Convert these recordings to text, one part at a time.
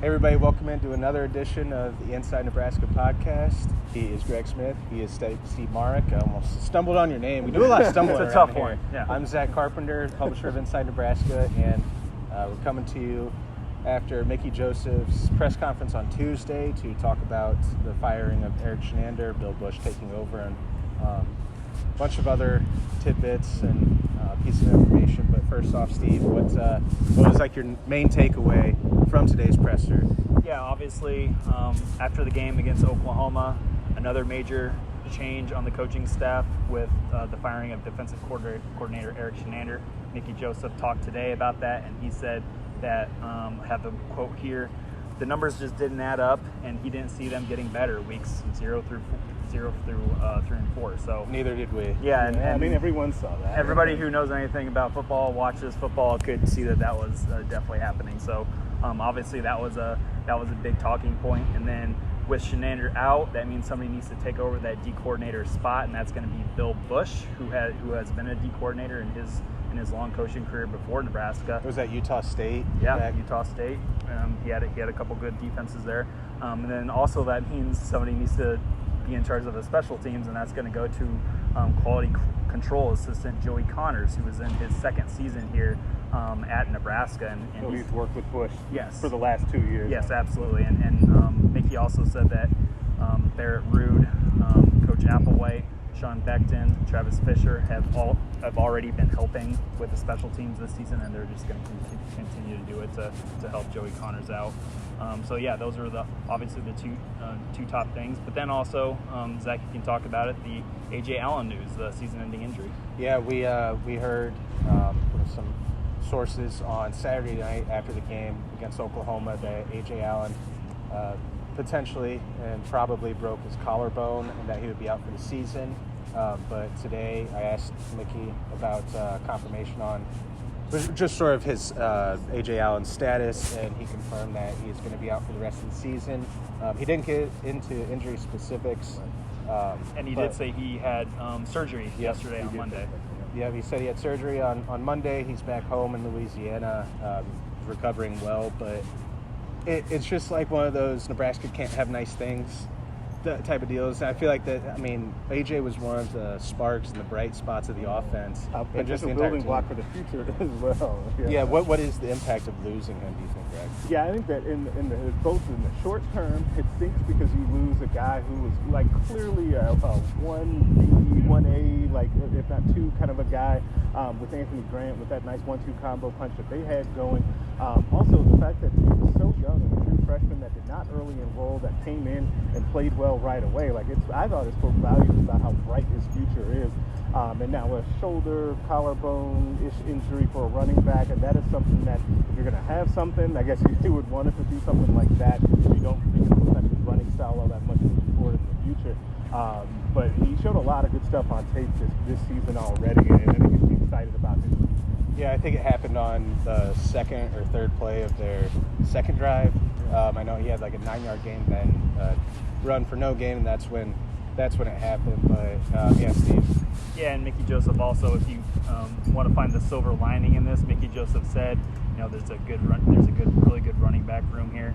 Hey everybody, welcome into another edition of the Inside Nebraska podcast. He is Greg Smith. He is Steve Marik. I almost stumbled on your name. We do a lot of stumbling It's a tough here. one. Yeah. I'm Zack Carpenter, publisher of Inside Nebraska, and we're coming to you after Mickey Joseph's press conference on Tuesday to talk about the firing of Erik Chinander, Bill Busch taking over, and a bunch of other tidbits and pieces of information. But first off, Steve, what was like your main takeaway from today's presser? Yeah, obviously, after the game against Oklahoma, another major change on the coaching staff with the firing of defensive coordinator Erik Chinander. Mickey Joseph talked today about that, and he said that, I have the quote here, the numbers just didn't add up, and he didn't see them getting better weeks 0 through 3 and 4. So Neither did we. Yeah, and I mean, everyone saw that. Everybody who knows anything about football, watches football, could see that was definitely happening. So obviously that was a big talking point. And then with Chinander out, that means somebody needs to take over that D coordinator spot, and that's going to be Bill Busch, who has been a D coordinator in his long coaching career before Nebraska. Was that Utah State? Yeah, Utah State. He had a couple good defenses there, and then also that means somebody needs to be in charge of the special teams, and that's going to go to quality control assistant Joey Connors, who was in his second season here at Nebraska. And so he's worked with Busch yes, for the last 2 years. Yes, absolutely. And Mickey also said that Barrett Ruud, Coach Applewhite, Sean Beckton, Travis Fisher have already been helping with the special teams this season, and they're just going to continue to do it to help Joey Connors out. So yeah, those are obviously the two top things. But then also, Zach, you can talk about it, the A.J. Allen news, the season-ending injury. Yeah, we heard from some sources on Saturday night after the game against Oklahoma that A.J. Allen potentially and probably broke his collarbone and that he would be out for the season. But today I asked Mickey about confirmation on just sort of his A.J. Allen's status, and he confirmed that he is going to be out for the rest of the season. He didn't get into injury specifics. And he did say he had surgery yesterday on Monday. Yeah, he said he had surgery on Monday. He's back home in Louisiana, recovering well, but it's just like one of those Nebraska can't have nice things type of deals. I feel like that. I mean, AJ was one of the sparks and the bright spots of the offense, and just a building block for the future as well. Yeah. What is the impact of losing him, do you think, Greg? Yeah, I think that both in the short term, it stinks because you lose a guy who was like clearly a 1B, 1A, like if not 2 kind of a guy with Anthony Grant with that nice 1-2 combo punch that they had going. Also, the fact that he was so young, a true freshman that did not early enroll, that came in and played well right away. Like I thought it spoke volumes about how bright his future is. And now a shoulder, collarbone-ish injury for a running back, and that is something that if you're going to have something, I guess you would want it to do something like that. You don't think it looks like his running style all that much moving forward in the future. But he showed a lot of good stuff on tape this season already, and I think he's excited about it. Yeah, I think it happened on the second or third play of their second drive. I know he had like a 9-yard gain, then run for no gain, and that's when it happened. But yeah, Steve. Yeah, and Mickey Joseph also, if you want to find the silver lining in this, Mickey Joseph said, there's a really good running back room here.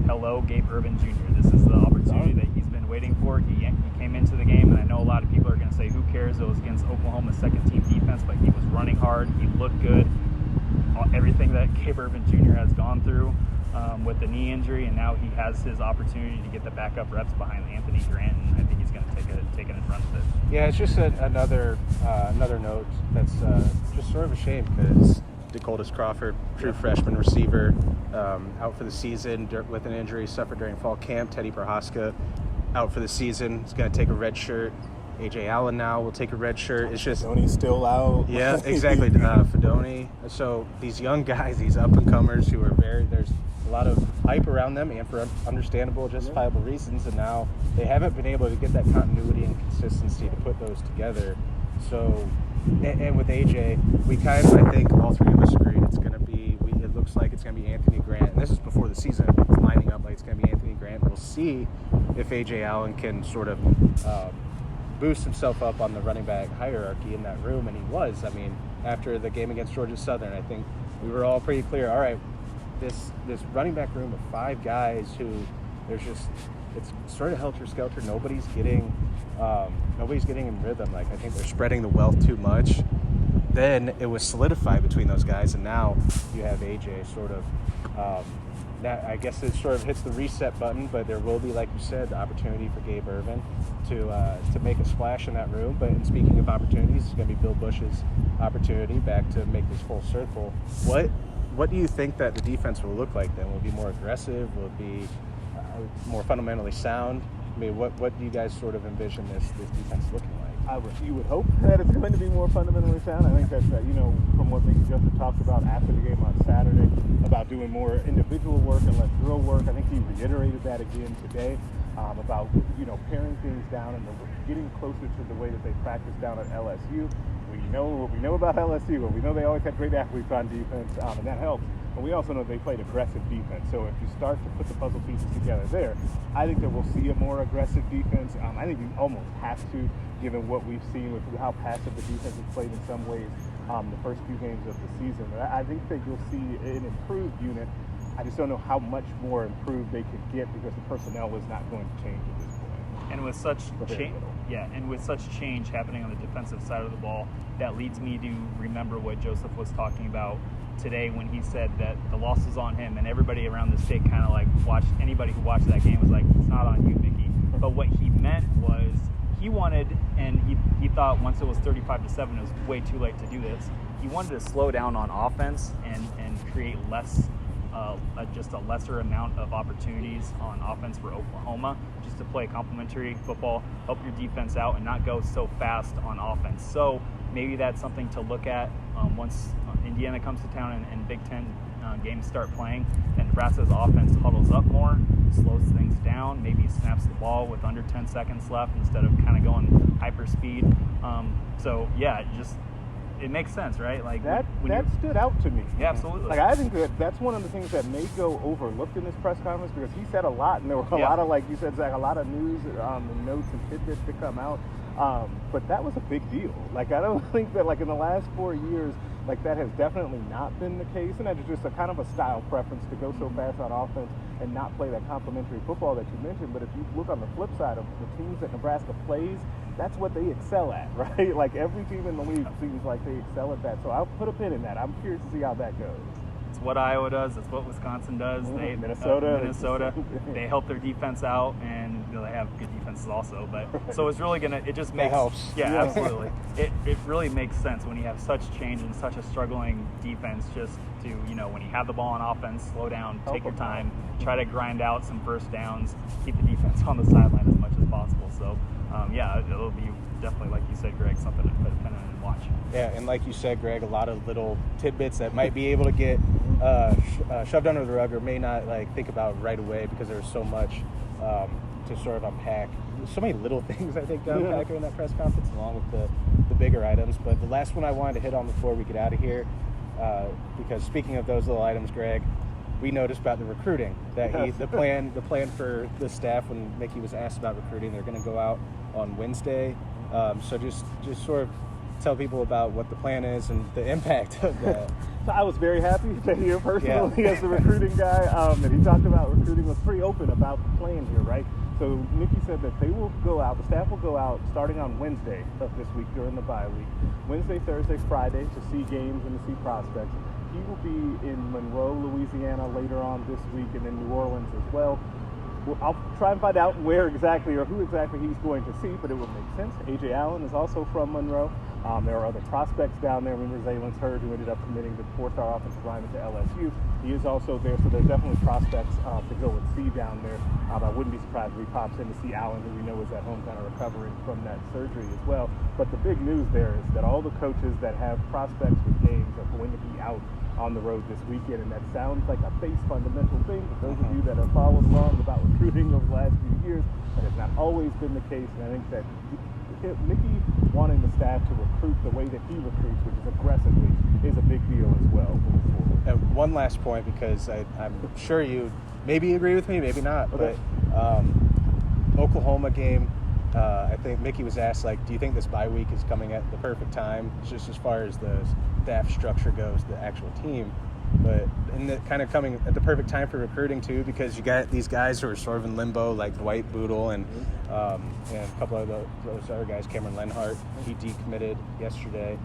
Hello, Gabe Urban Jr. This is the opportunity that he's been waiting for. He came into the game, and I know a lot of people are going to say, who cares? It was against Oklahoma's second-team defense, but he was running hard. He looked good. Everything that Gabe Urban Jr. has gone through with the knee injury, and now he has his opportunity to get the backup reps behind Anthony Grant, and I think he's going to take it and run with it. Yeah, it's just another note that's just sort of a shame because DeColdis Crawford, true freshman receiver, out for the season with an injury suffered during fall camp. Teddy Prohaska out for the season. He's going to take a red shirt. A.J. Allen now will take a red shirt. It's just Fedoni's still out. Yeah, exactly. Fedoni. So these young guys, these up-and-comers who are there's a lot of hype around them, and for understandable, justifiable reasons, and now they haven't been able to get that continuity and consistency to put those together. So, and with AJ, we kind of, I think all three of us agreed it looks like it's going to be Anthony Grant, and this is before the season. It's lining up like it's going to be Anthony Grant. We'll see if AJ Allen can sort of boost himself up on the running back hierarchy in that room, and he was. I mean, after the game against Georgia Southern, I think we were all pretty clear, all right, this running back room of 5 guys who it's sort of helter-skelter. Nobody's getting in rhythm. Like, I think they're spreading the wealth too much. Then it was solidified between those guys, and now you have AJ sort of that, I guess it sort of hits the reset button, but there will be, like you said, the opportunity for Gabe Ervin to make a splash in that room. But in speaking of opportunities, it's going to be Bill Bush's opportunity back to make this full circle. What do you think that the defense will look like then? Will it be more aggressive? Will it be more fundamentally sound? I mean, what do you guys sort of envision this defense looking like? You would hope that it's going to be more fundamentally sound. I think that, from what Mickey Joseph talked about after the game on Saturday, about doing more individual work and less drill work, I think he reiterated that again today, about, paring things down and getting closer to the way that they practice down at LSU. We know what we know about LSU, but we know they always had great athletes on defense, and that helps. But we also know they played aggressive defense. So if you start to put the puzzle pieces together there, I think that we'll see a more aggressive defense. I think you almost have to, given what we've seen with how passive the defense has played in some ways the first few games of the season. But I think that you'll see an improved unit. I just don't know how much more improved they could get because the personnel is not going to change at this point. And with such change happening on the defensive side of the ball, that leads me to remember what Joseph was talking about today when he said that the loss is on him, and everybody around the state kind of like anybody who watched that game was like, it's not on you, Mickey. But what he meant was he wanted, and he thought once it was 35-7, it was way too late to do this. He wanted to slow down on offense and create just a lesser amount of opportunities on offense for Oklahoma, just to play complementary football, help your defense out, and not go so fast on offense. So maybe that's something to look at once Indiana comes to town and Big Ten games start playing, and Nebraska's offense huddles up more, slows things down, maybe snaps the ball with under 10 seconds left instead of kind of going hyper speed. It makes sense, right? Like that stood out to me. Yeah, absolutely. Like, I think that's one of the things that may go overlooked in this press conference, because he said a lot, and there were a lot of, like you said, Zach, a lot of news and notes and tidbits to come out. But that was a big deal. Like, I don't think that, like, in the last 4 years, like, that has definitely not been the case, and that is just a kind of a style preference to go so fast on offense and not play that complementary football that you mentioned. But if you look on the flip side of the teams that Nebraska plays, that's what they excel at, right? Like, every team in the league seems like they excel at that. So I'll put a pin in that. I'm curious to see how that goes. It's what Iowa does. It's what Wisconsin does. Minnesota. They help their defense out, and they have good defenses also. But so it's really it just makes that helps. Yeah, absolutely. It really makes sense when you have such change and such a struggling defense. Just to when you have the ball on offense, slow down, take your time, try to grind out some first downs, keep the defense on the sideline as much as possible. So it'll be definitely, like you said, Greg, something to put a pin in and watch. Yeah, and like you said, Greg, a lot of little tidbits that might be able to get shoved under the rug or may not think about right away, because there's so much to sort of unpack. There's so many little things, I think, to unpack during that press conference, along with the bigger items. But the last one I wanted to hit on before we get out of here, because speaking of those little items, Greg, we noticed about the recruiting that the plan for the staff, when Mickey was asked about recruiting, they're going to go out on Wednesday. So just sort of tell people about what the plan is and the impact of that. So I was very happy to hear personally as the recruiting guy that he talked about recruiting, was pretty open about the plan here, right? So Mickey said that they will go out, the staff will go out starting on Wednesday of this week during the bye week, Wednesday, Thursday, Friday, to see games and to see prospects. He will be in Monroe, Louisiana later on this week, and in New Orleans as well. I'll try and find out where exactly or who exactly he's going to see, but it will make sense. A.J. Allen is also from Monroe. There are other prospects down there. Remember Zaylens Hurd, who ended up committing the 4-star offensive lineman to LSU. He is also there, so there's definitely prospects to go and see down there. I wouldn't be surprised if he pops in to see Allen, who we know is at home kind of recovering from that surgery as well. But the big news there is that all the coaches that have prospects with games are going to be out on the road this weekend, and that sounds like a base fundamental thing. For those of you that have followed along about recruiting over the last few years, that has not always been the case, and I think that Mickey wanting the staff to recruit the way that he recruits, which is aggressively, is a big deal as well moving forward. And one last point, because I'm sure you maybe agree with me, maybe not, okay. But Oklahoma game, I think Mickey was asked, do you think this bye week is coming at the perfect time, just as far as the staff structure goes, the actual team? But kind of coming at the perfect time for recruiting too, because you got these guys who are sort of in limbo, like Dwight Boodle and a couple of those other guys, Cameron Lenhart, he decommitted yesterday.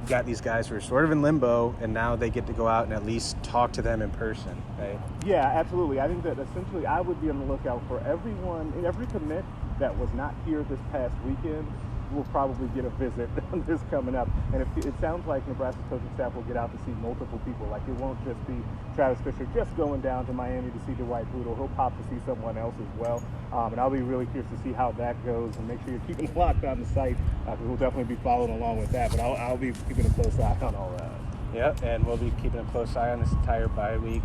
You got these guys who are sort of in limbo, and now they get to go out and at least talk to them in person, right? Yeah, absolutely. I think that essentially I would be on the lookout for everyone, every commit that was not here this past weekend will probably get a visit on this coming up. And it sounds like Nebraska's coaching staff will get out to see multiple people. Like, it won't just be Travis Fisher just going down to Miami to see Dwight Boodle. He'll pop to see someone else as well. And I'll be really curious to see how that goes, and make sure you're keeping locked on the site, because we'll definitely be following along with that. But I'll be keeping a close eye on all that. Yep, and we'll be keeping a close eye on this entire bye week.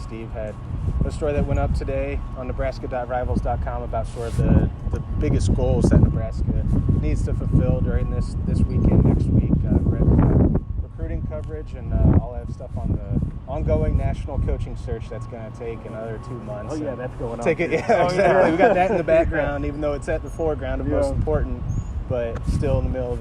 Steve had a story that went up today on Nebraska.rivals.com about sort of the biggest goals that Nebraska needs to fulfill during this weekend, next week. Recruiting coverage, and I'll have stuff on the ongoing national coaching search that's going to take another 2 months. Oh, yeah, that's going on. Exactly. Yeah. We got that in the background, even though it's at the foreground of most important, but still in the middle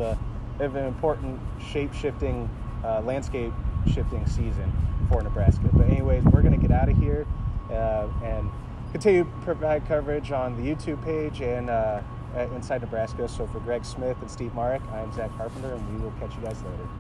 of an important shape-shifting, landscape-shifting season for Nebraska. But anyways, we're going to get out of here and continue to provide coverage on the YouTube page and at Inside Nebraska. So for Greg Smith and Steve Marik, I'm Zack Carpenter, and we will catch you guys later.